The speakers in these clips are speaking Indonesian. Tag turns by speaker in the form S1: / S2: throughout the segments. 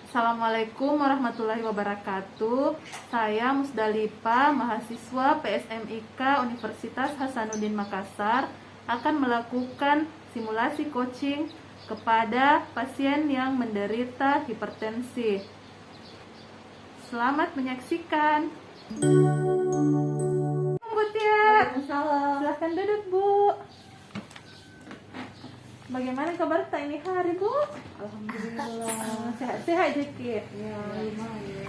S1: Assalamualaikum warahmatullahi wabarakatuh. Saya Musdalifah, mahasiswa PSMIK Universitas Hasanuddin Makassar, akan melakukan simulasi coaching kepada pasien yang menderita hipertensi. Selamat menyaksikan. Bu Tia, silahkan duduk Bu. Bagaimana kabar tak ini hari Bu?
S2: Alhamdulillah.
S1: Sehat-sehat aja Ki.
S2: Ya, lumayan.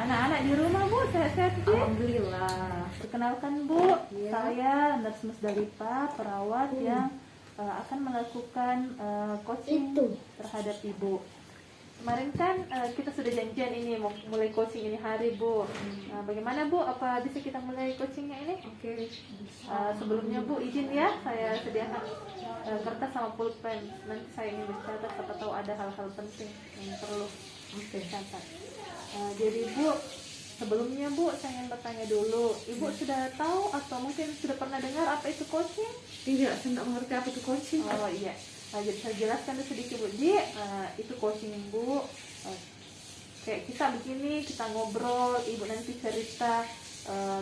S1: Anak-anak di rumah Bu sehat-sehat Ki?
S2: Alhamdulillah.
S1: Perkenalkan Bu,
S2: Ya.
S1: saya Nurse Musdalifah, perawat yang akan melakukan coaching terhadap Ibu. Kemarin kan kita sudah janjian ini mau mulai coaching ini hari Bu. Bagaimana Bu? Apa bisa kita mulai coachingnya ini?
S2: Oke.
S1: Sebelumnya Bu izin ya, saya sediakan kertas sama pulpen. Nanti saya ingin bercatat, siapa tahu ada hal-hal penting yang perlu dicatat. Jadi Bu, sebelumnya Bu saya ingin bertanya dulu, Ibu sudah tahu atau mungkin sudah pernah dengar apa itu coaching?
S2: Tidak, saya tidak mengerti apa itu coaching.
S1: Oh iya, jadi saya jelaskan dulu sedikit Bu. Jadi itu coaching Bu, kayak kita begini, kita ngobrol, Ibu nanti cerita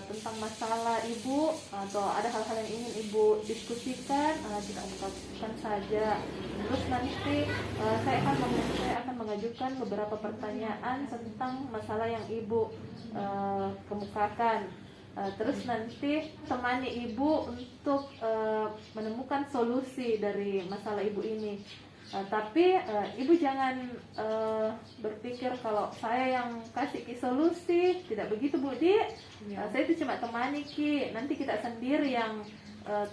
S1: tentang masalah Ibu atau ada hal-hal yang ingin Ibu diskusikan, kita ungkapkan saja. Terus nanti saya akan mengajukan beberapa pertanyaan tentang masalah yang Ibu kemukakan. Terus nanti temani Ibu untuk menemukan solusi dari masalah Ibu ini. Tapi Ibu jangan berpikir kalau saya yang kasih Ki solusi, tidak begitu Bu Di. Saya itu cuma temani Ki, nanti kita sendiri yang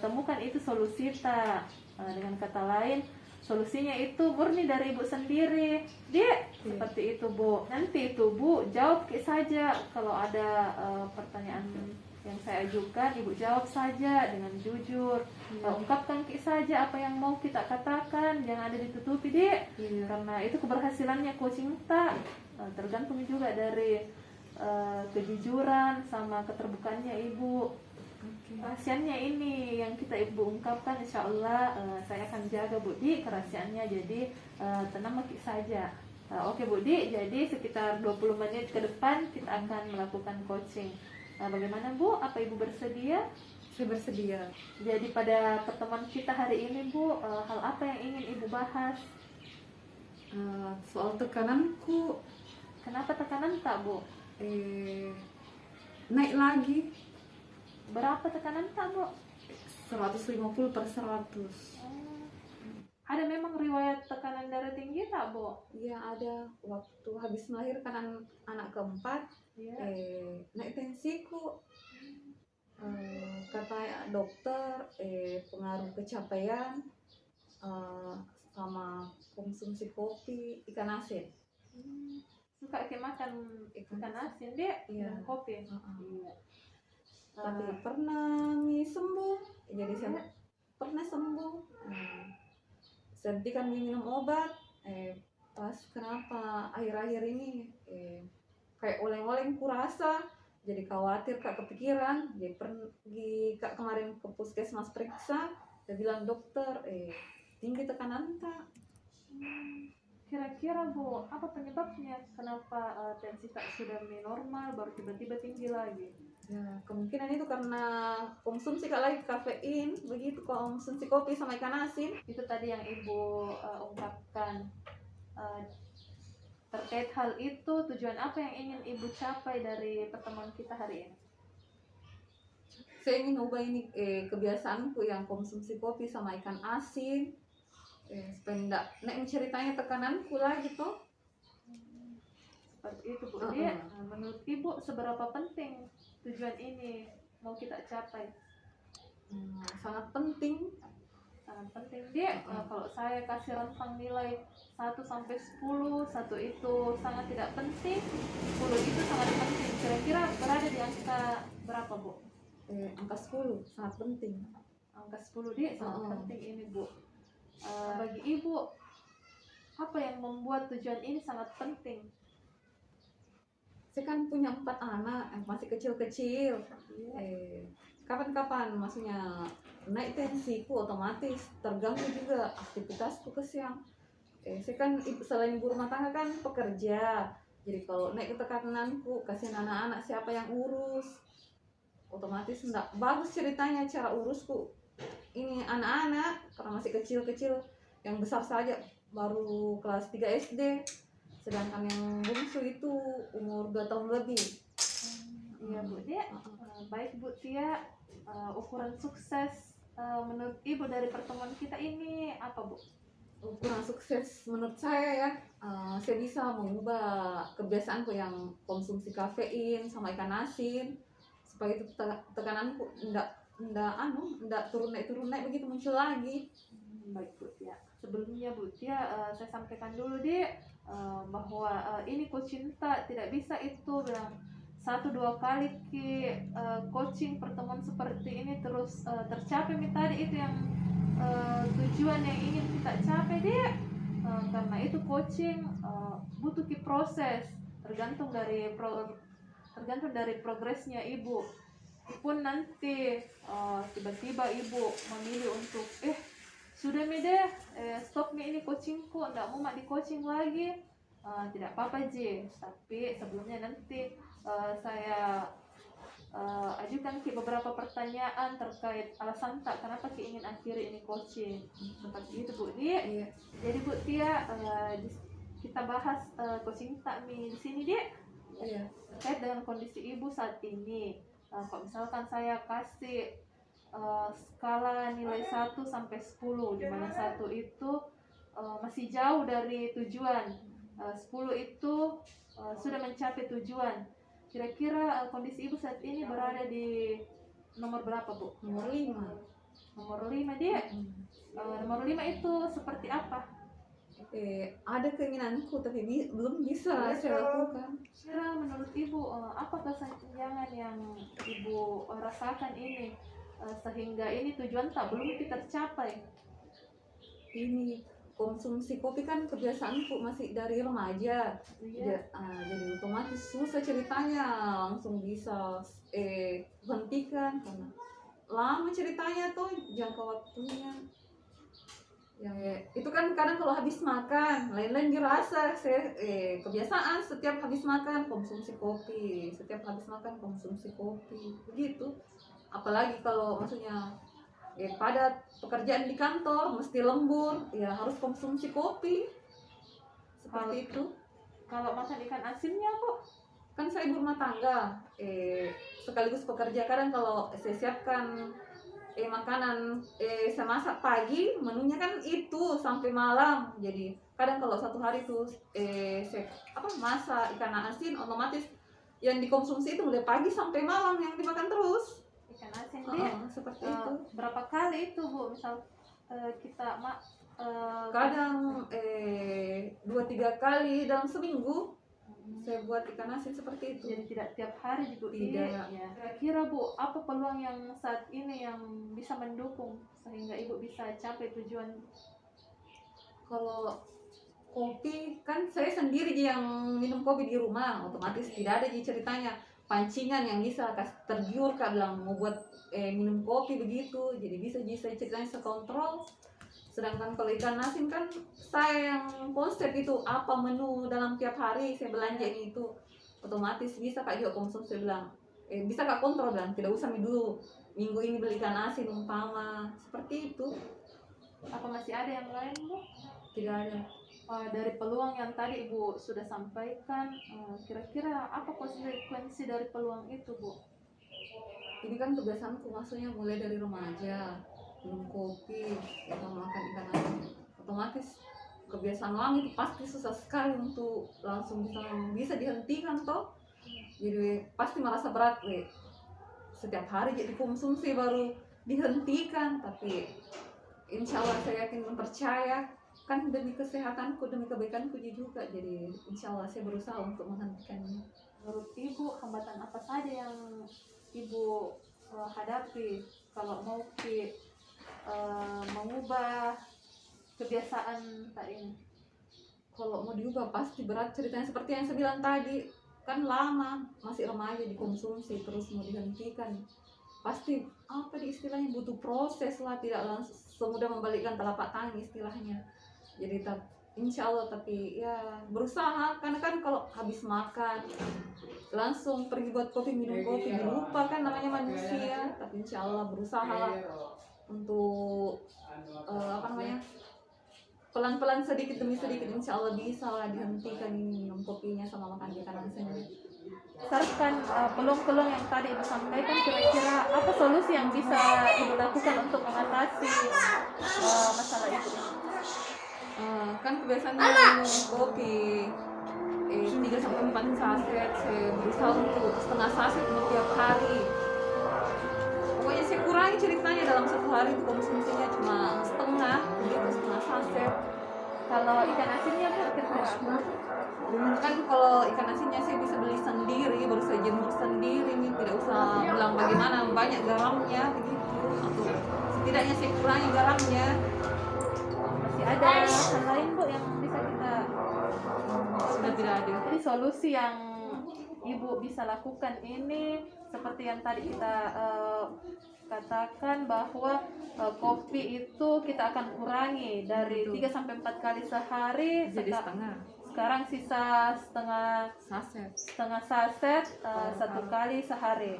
S1: temukan itu solusi ta. Dengan kata lain, solusinya itu murni dari Ibu sendiri Di, seperti itu Bu. Nanti itu Bu jawab Ki saja kalau ada pertanyaan yang saya ajukan, Ibu jawab saja dengan jujur. Ungkapkan Ki saja apa yang mau kita katakan, jangan ada ditutupi Di. Karena itu keberhasilannya coaching tak tergantung juga dari kejujuran sama keterbukaannya Ibu. Rahasianya ini yang kita Ibu ungkapkan, insya Allah saya akan jaga Bu Di kerahasiaannya, jadi tenang Ki saja. Oke Bu Di, jadi sekitar 20 menit ke depan kita akan melakukan coaching. Bagaimana Bu? Apa Ibu bersedia?
S2: Saya bersedia.
S1: Jadi pada pertemuan kita hari ini Bu, hal apa yang ingin Ibu bahas?
S2: Soal tekananku
S1: Kenapa tekanan tak Bu?
S2: naik lagi
S1: Berapa tekanan tak Bu?
S2: 150/100.
S1: Ada memang riwayat tekanan darah tinggi tak Bu?
S2: Iya, ada. Waktu habis melahirkan anak keempat,
S1: Ya.
S2: naik tensiku. Kata dokter pengaruh kecapean sama konsumsi kopi, ikan asin.
S1: Suka Ki makan ikan asin Dek?
S2: Iya.
S1: Dan kopi.
S2: Iya. Tapi pernah sembuh, jadi saya pernah sembuh. Sentikan minum obat, pas kenapa akhir-akhir ini kayak oleng-oleng kurasa, jadi khawatir Kak, kepikiran. Jadi pergi Kak kemarin ke puskesmas periksa, dia bilang dokter tinggi tekanan tak.
S1: Kira-kira Bu, apa penyebabnya? Kenapa tensi tak sudah normal baru tiba-tiba tinggi lagi?
S2: Ya, kemungkinan itu karena konsumsi Kak lagi kafein, begitu konsumsi kopi sama ikan asin.
S1: Itu tadi yang Ibu ungkapkan. Terkait hal itu, tujuan apa yang ingin Ibu capai dari pertemuan kita hari ini?
S2: Saya ingin ubah ini kebiasaanku yang konsumsi kopi sama ikan asin, supaya enggak menceritanya tekananku lagi toh.
S1: Seperti itu Bu. Dia, menurut Ibu seberapa penting tujuan ini mau kita capai?
S2: Sangat penting.
S1: Sangat penting Dia. Kalau saya kasih rentang nilai 1 sampai 10, 1 itu sangat tidak penting, 10 itu sangat penting. Kira-kira berada di angka berapa Bu?
S2: Angka 10 sangat penting.
S1: Angka 10 Dia sangat penting ini Bu. Bagi Ibu, apa yang membuat tujuan ini sangat penting?
S2: Saya kan punya 4 anak yang masih kecil-kecil. Kapan-kapan maksudnya naik tensiku, otomatis terganggu juga aktivitasku ke siang. saya kan selain ibu rumah tangga kan pekerja, jadi kalau naik ke tekananku kasihan anak-anak siapa yang urus, otomatis enggak bagus ceritanya cara urusku ini anak-anak karena masih kecil-kecil, yang besar saja baru kelas 3 SD, sedangkan yang bungsu itu umur 2 tahun lebih.
S1: Iya Bu Tia. Baik Bu Tia, ukuran sukses menurut Ibu dari pertemuan kita ini apa Bu?
S2: Ukuran sukses menurut saya ya, saya bisa mengubah kebiasaanku yang konsumsi kafein sama ikan asin supaya itu tekananku enggak turun naik begitu muncul lagi.
S1: Baik Bu Tia. Sebelumnya Bu Tia, saya sampaikan dulu bahwa ini coach cinta tidak bisa itu bilang 1-2 kali coaching pertemuan seperti ini terus tercapai tadi itu yang tujuan yang ingin kita capai karena itu coaching butuh proses tergantung dari progresnya Ibu. Pun nanti tiba-tiba Ibu memilih untuk sudah stop ini coachingku, enggak mau di coaching lagi, tidak apa-apa tapi sebelumnya nanti saya ajukan beberapa pertanyaan terkait alasan kenapa ingin akhiri ini coaching seperti itu Bu Tia.
S2: Iya.
S1: Jadi Bu Tia, kita bahas coaching di sini
S2: Iya.
S1: terkait dengan kondisi Ibu saat ini. Kalau misalkan saya kasih skala nilai 1 sampai 10, di mana 1 itu masih jauh dari tujuan, 10 itu sudah mencapai tujuan. Kira-kira kondisi Ibu saat ini berada di nomor berapa Bu?
S2: Nomor 5.
S1: Nomor 5 nomor 5 itu seperti apa?
S2: Ada keinginanku tapi belum bisa saya lakukan.
S1: Kira menurut Ibu apa kesenjangan yang Ibu rasakan ini sehingga ini tujuan belum tercapai?
S2: Ini konsumsi kopi kan kebiasaanku masih dari remaja.
S1: Iya.
S2: Jadi otomatis susah ceritanya langsung bisa hentikan karena lama ceritanya tuh jangka waktunya. Ya, itu kan kadang kalau habis makan lain-lain dirasa saya kebiasaan setiap habis makan konsumsi kopi, setiap habis makan konsumsi kopi begitu. Apalagi kalau maksudnya pada pekerjaan di kantor mesti lembur ya harus konsumsi kopi seperti itu.
S1: Kalau makan ikan asinnya Bu?
S2: Kan saya ibu rumah tangga sekaligus pekerja, kadang kalau saya siapkan makanan saya masak pagi menunya kan itu sampai malam, jadi kadang kalau satu hari tuh saya masak ikan asin otomatis yang dikonsumsi itu mulai pagi sampai malam yang dimakan terus
S1: Ikan asin
S2: seperti itu.
S1: Berapa kali itu Bu misal kita
S2: kadang 2-3 kali dalam seminggu saya buat ikan asin seperti itu.
S1: Jadi tidak tiap hari Bu?
S2: Tidak.
S1: Ya. Kira-kira Bu apa peluang yang saat ini yang bisa mendukung sehingga Ibu bisa capai tujuan?
S2: Kalau kopi kan saya sendiri yang minum kopi di rumah, otomatis tidak ada ceritanya pancingan yang bisa tergiur Kak bilang mau buat minum kopi begitu, jadi bisa ceritanya sekontrol. Sedangkan kalau ikan asin kan saya yang konsep itu apa menu dalam tiap hari saya belanja ini itu, otomatis bisa Kak juga konsumsi bilang bisa Kak kontrol bilang tidak usah dulu minggu ini beli ikan asin umpama seperti itu.
S1: Apa masih ada yang lain Bu?
S2: Tidak ada.
S1: Dari peluang yang tadi Ibu sudah sampaikan, kira-kira apa konsekuensi dari peluang itu Bu?
S2: Ini kan kebiasaanku maksudnya mulai dari remaja minum kopi sama makan ikan asin, otomatis kebiasaan lama itu pasti susah sekali untuk langsung bisa dihentikan toh, jadi pasti merasa berat setiap hari jadi konsumsi baru dihentikan, tapi insya Allah saya yakin percaya kan demi kesehatanku demi kebaikanku juga, jadi insya Allah saya berusaha untuk menghentikannya.
S1: Menurut Ibu hambatan apa saja yang Ibu hadapi kalau mau mengubah kebiasaan tak ini?
S2: Kalau mau diubah pasti berat ceritanya seperti yang saya bilang tadi, kan lama masih remaja dikonsumsi terus mau dihentikan pasti istilahnya butuh proses lah, tidak langsung semudah membalikkan telapak tangan istilahnya. Jadi insya Allah, tapi ya berusaha, karena kan kalau habis makan langsung pergi buat kopi, minum kopi, lupa kan namanya manusia. Tapi insya Allah berusaha lah untuk apa namanya, pelan-pelan sedikit demi sedikit, insya Allah bisa lah dihentikan minum kopinya sama makan ikan asin.
S1: Berdasarkan peluang-peluang yang tadi Ibu sampaikan, kira-kira apa solusi yang bisa Ibu lakukan untuk mengatasi masalah itu?
S2: Kan kebiasaannya minum kopi 3-4 saset, saya berusaha untuk setengah saset untuk tiap hari. Pokoknya saya kurangi ceritanya, dalam satu hari itu konsumsinya cuma setengah saset.
S1: Kalau ikan asinnya Bu, kira-kira apa?
S2: Kan kalau ikan asinnya saya bisa beli sendiri, baru saya jemur sendiri nih, tidak usah bilang bagaimana banyak garamnya begitu, atau setidaknya saya kurangi garamnya.
S1: Masih ada hal lain Bu yang bisa kita
S2: Sudah tidak ada.
S1: Jadi solusi yang Ibu bisa lakukan ini seperti yang tadi kita katakan, bahwa kopi itu kita akan kurangi dari 3-4 kali sehari,
S2: Jadi setengah
S1: sekarang sisa setengah saset satu kali sehari.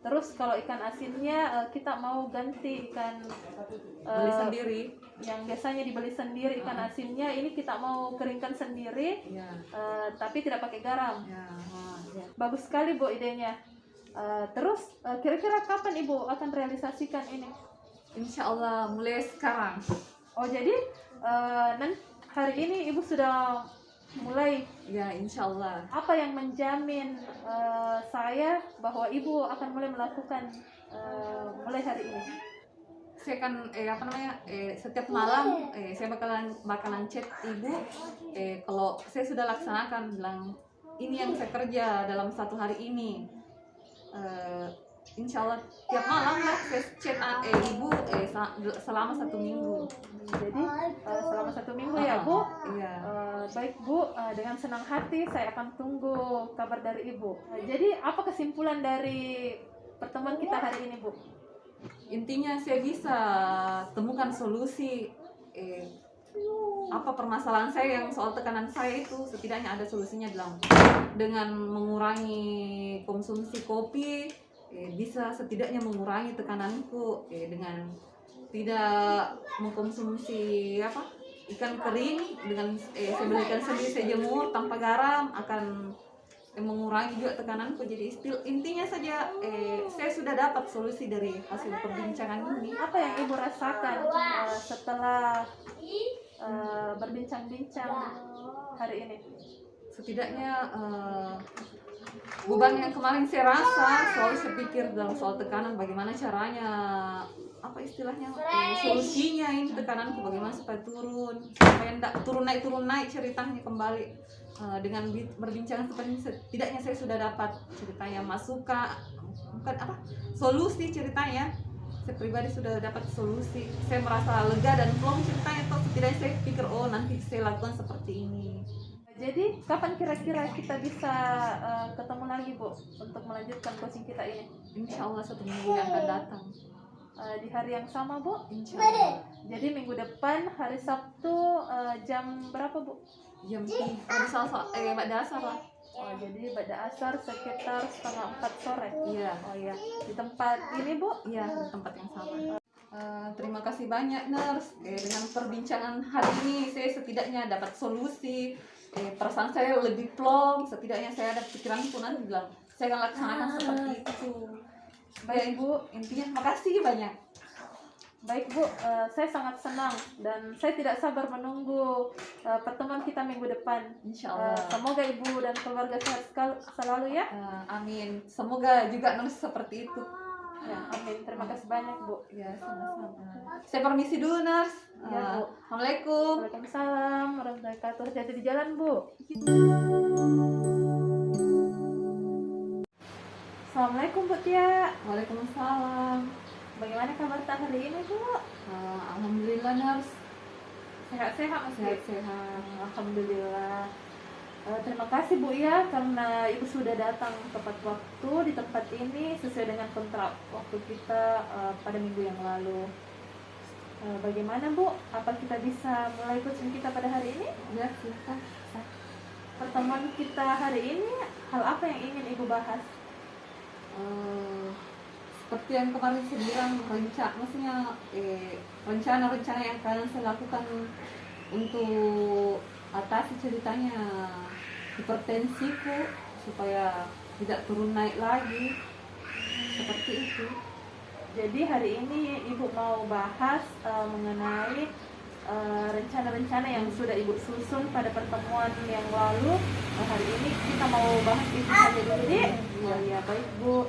S1: Terus kalau ikan asinnya kita mau ganti ikan
S2: beli sendiri,
S1: yang biasanya dibeli sendiri ikan asinnya, ini kita mau keringkan sendiri, tapi tidak pakai garam. Bagus sekali Bu idenya. Terus kira-kira kapan Ibu akan realisasikan ini?
S2: Insya Allah mulai sekarang.
S1: Oh jadi hari ini Ibu sudah mulai?
S2: Ya insya Allah.
S1: Apa yang menjamin saya bahwa Ibu akan mulai melakukan mulai hari ini?
S2: Saya kan setiap malam saya bakalan chat Ibu, kalau saya sudah laksanakan, bilang ini yang saya kerja dalam satu hari ini. Insya Allah tiap malam lah saya chat Ibu selama 1 minggu.
S1: Jadi selama 1 minggu ya Bu?
S2: Iya.
S1: Baik Bu, dengan senang hati saya akan tunggu kabar dari Ibu. Jadi apa kesimpulan dari pertemuan kita hari ini Bu?
S2: Intinya saya bisa temukan solusi apa permasalahan saya yang soal tekanan saya itu, setidaknya ada solusinya dengan mengurangi konsumsi kopi. Bisa setidaknya mengurangi tekananku dengan tidak mengkonsumsi ikan kering, dengan saya beli ikan sendiri, saya jemur tanpa garam, akan mengurangi juga tekananku. Jadi intinya saja saya sudah dapat solusi dari hasil perbincangan ini.
S1: Apa yang Ibu rasakan setelah berbincang-bincang hari ini?
S2: Setidaknya beban yang kemarin saya rasa, selalu saya pikir dalam soal tekanan, bagaimana caranya, apa istilahnya, solusinya ini tekananku bagaimana supaya tidak turun naik ceritanya kembali. Dengan berbincang seperti ini, setidaknya saya sudah dapat ceritanya solusi ceritanya. Saya pribadi sudah dapat solusi, saya merasa lega dan plong ceritanya. Setidaknya saya pikir, oh nanti saya lakukan seperti ini.
S1: Jadi kapan kira-kira kita bisa ketemu lagi Bu untuk melanjutkan coaching kita ini?
S2: Insya Allah 1 minggu yang akan datang.
S1: Di hari yang sama Bu?
S2: Insya Allah.
S1: Jadi minggu depan hari Sabtu jam berapa Bu?
S2: Jam 3 pada asar lah.
S1: Oh jadi pada asar sekitar 3:30 sore.
S2: Iya.
S1: Oh iya, di tempat ini Bu?
S2: Iya, di tempat yang sama. Terima kasih banyak Nurse. Dengan perbincangan hari ini saya setidaknya dapat solusi. Perasaan saya lebih plong. Setidaknya saya ada pikiranku nanti bilang saya akan laksanakan seperti itu. Baik Bu, intinya makasih banyak.
S1: Baik Bu, saya sangat senang dan saya tidak sabar menunggu pertemuan kita minggu depan.
S2: Insya Allah.
S1: Semoga Ibu dan keluarga sehat selalu ya.
S2: Amin. Semoga juga Nurse seperti itu.
S1: Ya, amin. Terima kasih banyak Bu.
S2: Ya, sama-sama. Saya permisi dulu Nurse.
S1: Ya, Bu.
S2: Assalamualaikum.
S1: Waalaikumsalam warahmatullahi wabarakatuh. Hati-hati di jalan Bu. Assalamualaikum Bu Tia.
S2: Waalaikumsalam.
S1: Bagaimana kabar hari ini Bu?
S2: Alhamdulillah Nurse.
S1: Sehat-sehat masih?
S2: Sehat-sehat.
S1: Alhamdulillah. Terima kasih Bu ya, karena Ibu sudah datang tepat waktu di tempat ini sesuai dengan kontrak waktu kita pada minggu yang lalu. Bagaimana Bu? Apa kita bisa mulai coaching kita pada hari ini?
S2: Ya, silakan.
S1: Pertemuan kita hari ini, hal apa yang ingin Ibu bahas?
S2: Seperti yang kemarin saya bilang, maksudnya rencana-rencana yang kalian saya lakukan untuk atasi ceritanya hipertensiku supaya tidak turun naik lagi, seperti itu.
S1: Jadi hari ini Ibu mau bahas mengenai rencana-rencana yang sudah Ibu susun pada pertemuan yang lalu. Hari ini kita mau bahas itu saja dulu, Dik. Ya, baik Bu.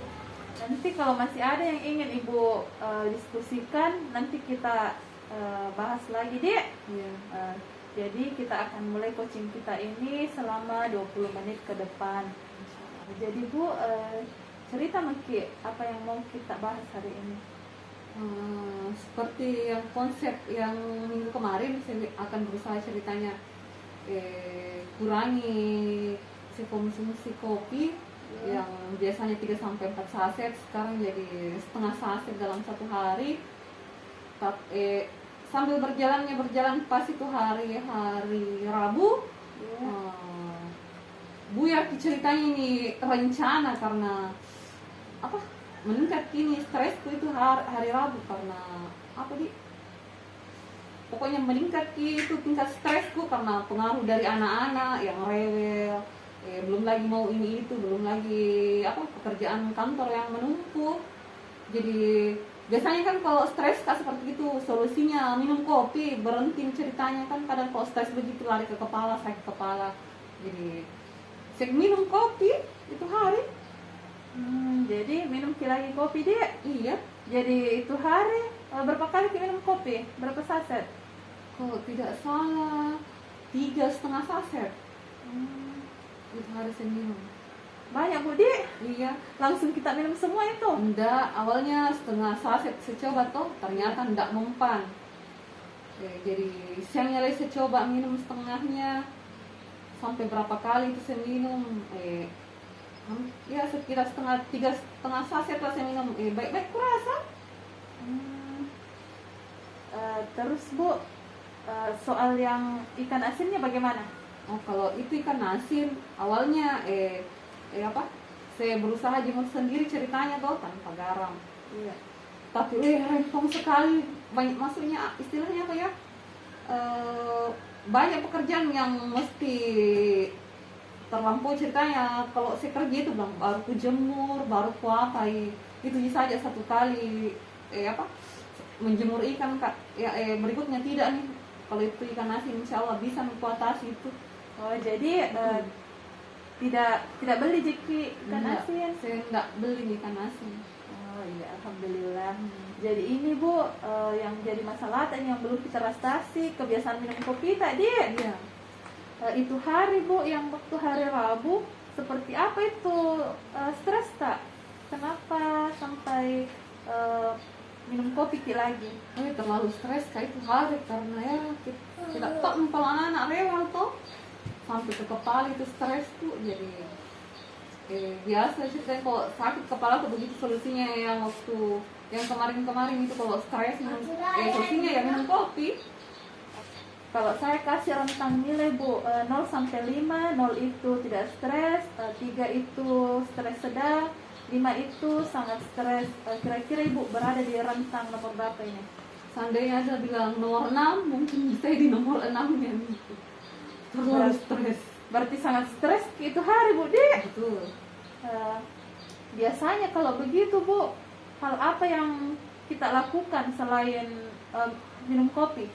S1: Nanti kalau masih ada yang ingin Ibu diskusikan, nanti kita bahas lagi, Dik.
S2: Ya.
S1: Jadi kita akan mulai coaching kita ini selama 20 menit ke depan. Jadi Bu, cerita Meki, apa yang mau kita bahas hari ini?
S2: Seperti yang konsep yang minggu kemarin, saya akan berusaha ceritanya kurangi si konsumsi kopi yang biasanya 3-4 saset, sekarang jadi setengah saset dalam satu hari. Sambil berjalan pas itu hari Rabu, buyar ceritanya ini rencana karena apa, meningkat kini stresku itu hari Rabu karena apa pokoknya meningkat itu tingkat stresku karena pengaruh dari anak-anak yang rewel, belum lagi mau ini itu, belum lagi pekerjaan kantor yang menumpuk. Jadi biasanya kan kalau stres seperti itu solusinya minum kopi, berhenti ceritanya kan. Kadang kalau stres begitu lari ke kepala, sakit kepala, jadi saya minum kopi itu hari.
S1: Jadi minum lagi kopi dia?
S2: Iya.
S1: Jadi itu hari berapa kali minum kopi? Berapa saset?
S2: Kalau tidak salah 3,5 saset. Itu hari saya minum.
S1: Banyak Bu Di?
S2: Iya.
S1: Langsung kita minum semua itu?
S2: Enggak, awalnya setengah saset saya coba toh, ternyata enggak mempan. Jadi siangnya lagi saya coba minum setengahnya. Sampai berapa kali itu saya minum, ya sekitar 3,5 saset lah saya minum. Baik-baik kurasa.
S1: Terus Bu, soal yang ikan asinnya bagaimana?
S2: Kalau itu ikan asin awalnya saya berusaha jemur sendiri ceritanya toh tanpa garam.
S1: Iya.
S2: Tapi rempong sekali, banyak maksudnya istilahnya apa ya, banyak pekerjaan yang mesti terlampau ceritanya. Kalau saya kerja itu baru ku jemur, baru ku itu saja satu kali menjemur ikan Kak. Berikutnya tidak nih. Kalau itu ikan asin insya Allah bisa menguatasi itu.
S1: Oh jadi tidak beli jeki ikan asin?
S2: Saya enggak beli ikan asin.
S1: Oh iya, alhamdulillah. Jadi ini Bu, yang jadi masalah tadi yang belum kita atasi, kebiasaan minum kopi tadi.
S2: Iya.
S1: Itu hari Bu, yang waktu hari Rabu, seperti apa itu stres tak? Kenapa sampai minum kopi lagi?
S2: Terlalu stres kayak itu hari karena ya kita tidak tahu kalau anak-anak rewel toh sampai ke kepala itu stres tuh. Jadi biasa sih kalau sakit kepala tuh begitu solusinya yang waktu yang kemarin itu kalau stres solusinya ya minum kopi.
S1: Kalau saya kasih rentang nilai Bu, 0-5, 0 itu tidak stres, 3 itu stres sedang, 5 itu sangat stres. Kira-kira Ibu berada di rentang nomor berapa ini?
S2: Seandainya ada bilang nomor 6, mungkin saya di nomor 6 ya. Terlalu stres.
S1: Berarti sangat stres itu hari Bu Di.
S2: Betul.
S1: Biasanya kalau begitu Bu, hal apa yang kita lakukan selain minum kopi?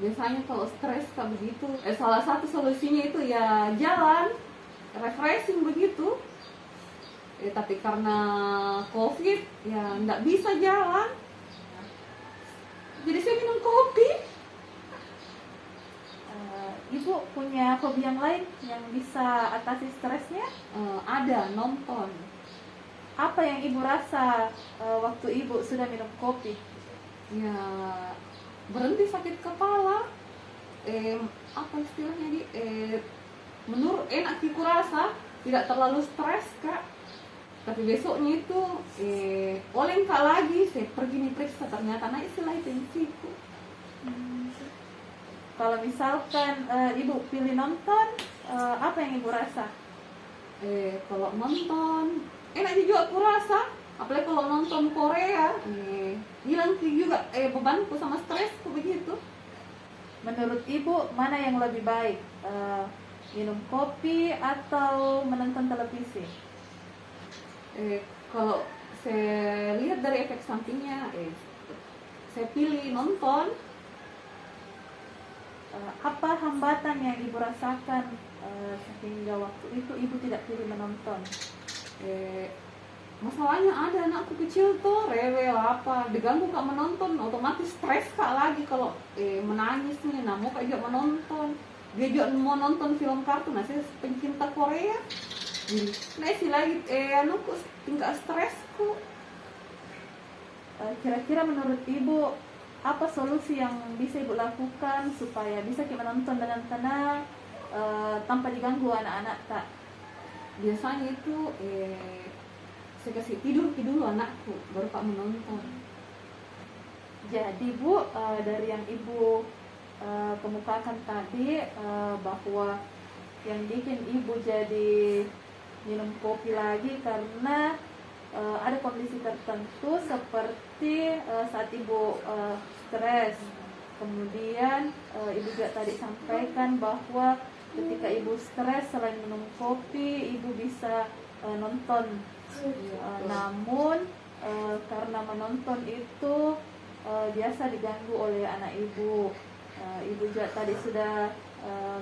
S2: Biasanya kalau stres kayak begitu, salah satu solusinya itu ya jalan, refreshing begitu. Tapi karena COVID ya nggak bisa jalan, jadi saya minum kopi.
S1: Ibu punya hobi yang lain yang bisa atasi stresnya?
S2: Ada, nonton.
S1: Apa yang Ibu rasa waktu Ibu sudah minum kopi?
S2: Ya berhenti sakit kepala. Apa istilahnya menurut enak kurasa, tidak terlalu stres Kak. Tapi besoknya itu oleng kak lagi, saya pergi nih periksa, ternyata naik selain tensiku.
S1: Kalau misalkan ibu pilih nonton, apa yang ibu rasa?
S2: Kalau nonton enak juga aku rasa, apalagi kalau nonton Korea, hilang juga bebanku sama stresku begitu.
S1: Menurut ibu mana yang lebih baik, minum kopi atau menonton televisi?
S2: Kalau saya lihat dari efek sampingnya, saya pilih nonton.
S1: Apa hambatan yang ibu rasakan sehingga waktu itu ibu tidak pilih menonton?
S2: Masalahnya ada anakku kecil tuh rewel apa, diganggu kak menonton, otomatis stres kak lagi kalau menangis nih, nah mau kak juga menonton, dia juga mau nonton film kartun, nah saya pencinta Korea, nah sih lagi anakku tingkat stresku.
S1: Kira-kira menurut ibu apa solusi yang bisa ibu lakukan supaya bisa kita menonton dengan tenang tanpa diganggu anak-anak tak?
S2: Biasanya itu saya kasih tidur dulu anakku baru kak menonton.
S1: Jadi bu, dari yang ibu kemukakan tadi, bahwa yang bikin ibu jadi minum kopi lagi karena ada kondisi tertentu seperti saat ibu stres. Kemudian ibu juga tadi sampaikan bahwa ketika ibu stres selain minum kopi ibu bisa nonton. Namun karena menonton itu biasa diganggu oleh anak ibu. Ibu juga tadi sudah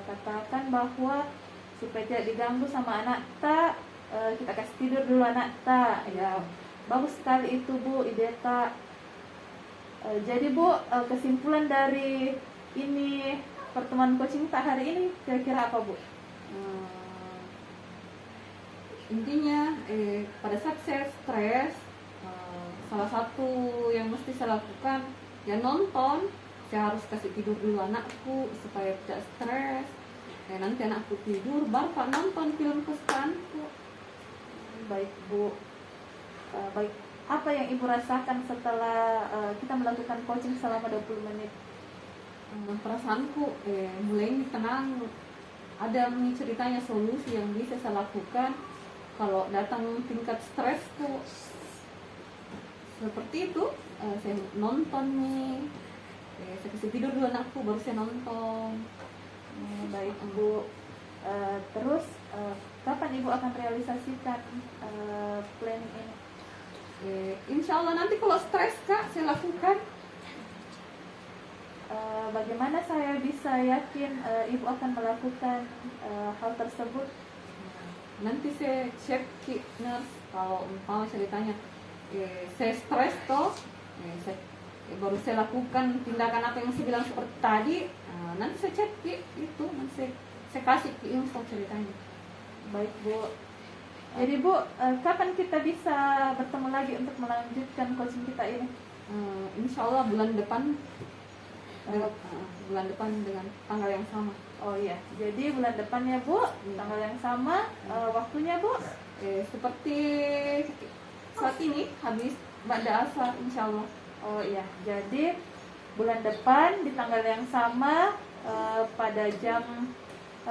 S1: katakan bahwa supaya tidak diganggu sama anak tak, kita kasih tidur dulu anak tak. Ya, bagus sekali itu bu, ide tak. Jadi bu, kesimpulan dari ini pertemuan coaching tak hari ini kira-kira apa bu?
S2: Intinya pada saat saya stres, salah satu yang mesti saya lakukan ya nonton. Saya harus kasih tidur dulu anakku supaya tidak stres. Nanti anakku tidur baru pak nonton film kesukaanku.
S1: Baik bu, baik. Apa yang ibu rasakan setelah kita melakukan coaching selama 20 menit?
S2: Perasaanku mulai tenang. Ada nih ceritanya solusi yang bisa saya lakukan kalau datang tingkat stresku seperti itu. Saya nonton nih, saya kasih tidur dulu anakku baru saya nonton.
S1: Baik bu, terus kapan ibu akan realisasikan planning ini?
S2: Insya Allah nanti kalau stres kak saya lakukan.
S1: Bagaimana saya bisa yakin ibu akan melakukan hal tersebut?
S2: Nanti saya cek ki nurse, kalau umpama saya ditanya saya stres toh, baru saya lakukan tindakan apa yang saya bilang seperti tadi. Nanti saya cek ki itu, nanti saya kasih ki info ceritanya.
S1: Baik bu. Jadi bu, kapan kita bisa bertemu lagi untuk melanjutkan coaching kita ini?
S2: Insya Allah bulan depan. Bulan depan dengan tanggal yang sama.
S1: Oh iya, jadi bulan depan ya bu, tanggal yang sama. Waktunya bu?
S2: Seperti saat ini habis ba'da asar insya Allah.
S1: Oh iya, jadi bulan depan di tanggal yang sama, pada jam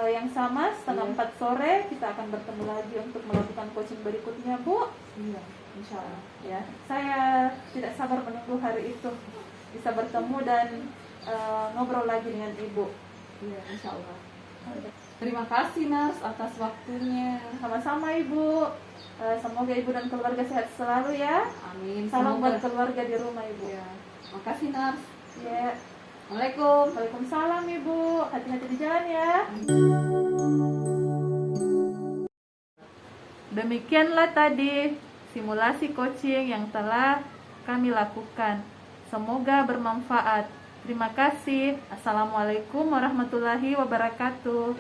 S1: yang sama setengah 4 sore kita akan bertemu lagi untuk melakukan coaching berikutnya bu.
S2: Iya, insya Allah.
S1: Ya, saya tidak sabar menunggu hari itu bisa bertemu dan ngobrol lagi dengan ibu.
S2: Iya, insya Allah. Terima kasih Nars atas waktunya.
S1: Sama-sama ibu. Semoga ibu dan keluarga sehat selalu ya.
S2: Amin.
S1: Salam
S2: Semoga.
S1: buat keluarga di rumah ibu.
S2: Ya. Makasih Nars.
S1: Ya.
S2: Assalamualaikum.
S1: Waalaikumsalam ibu. Hati-hati di jalan ya. Demikianlah tadi simulasi coaching yang telah kami lakukan. Semoga bermanfaat. Terima kasih. Assalamualaikum warahmatullahi wabarakatuh.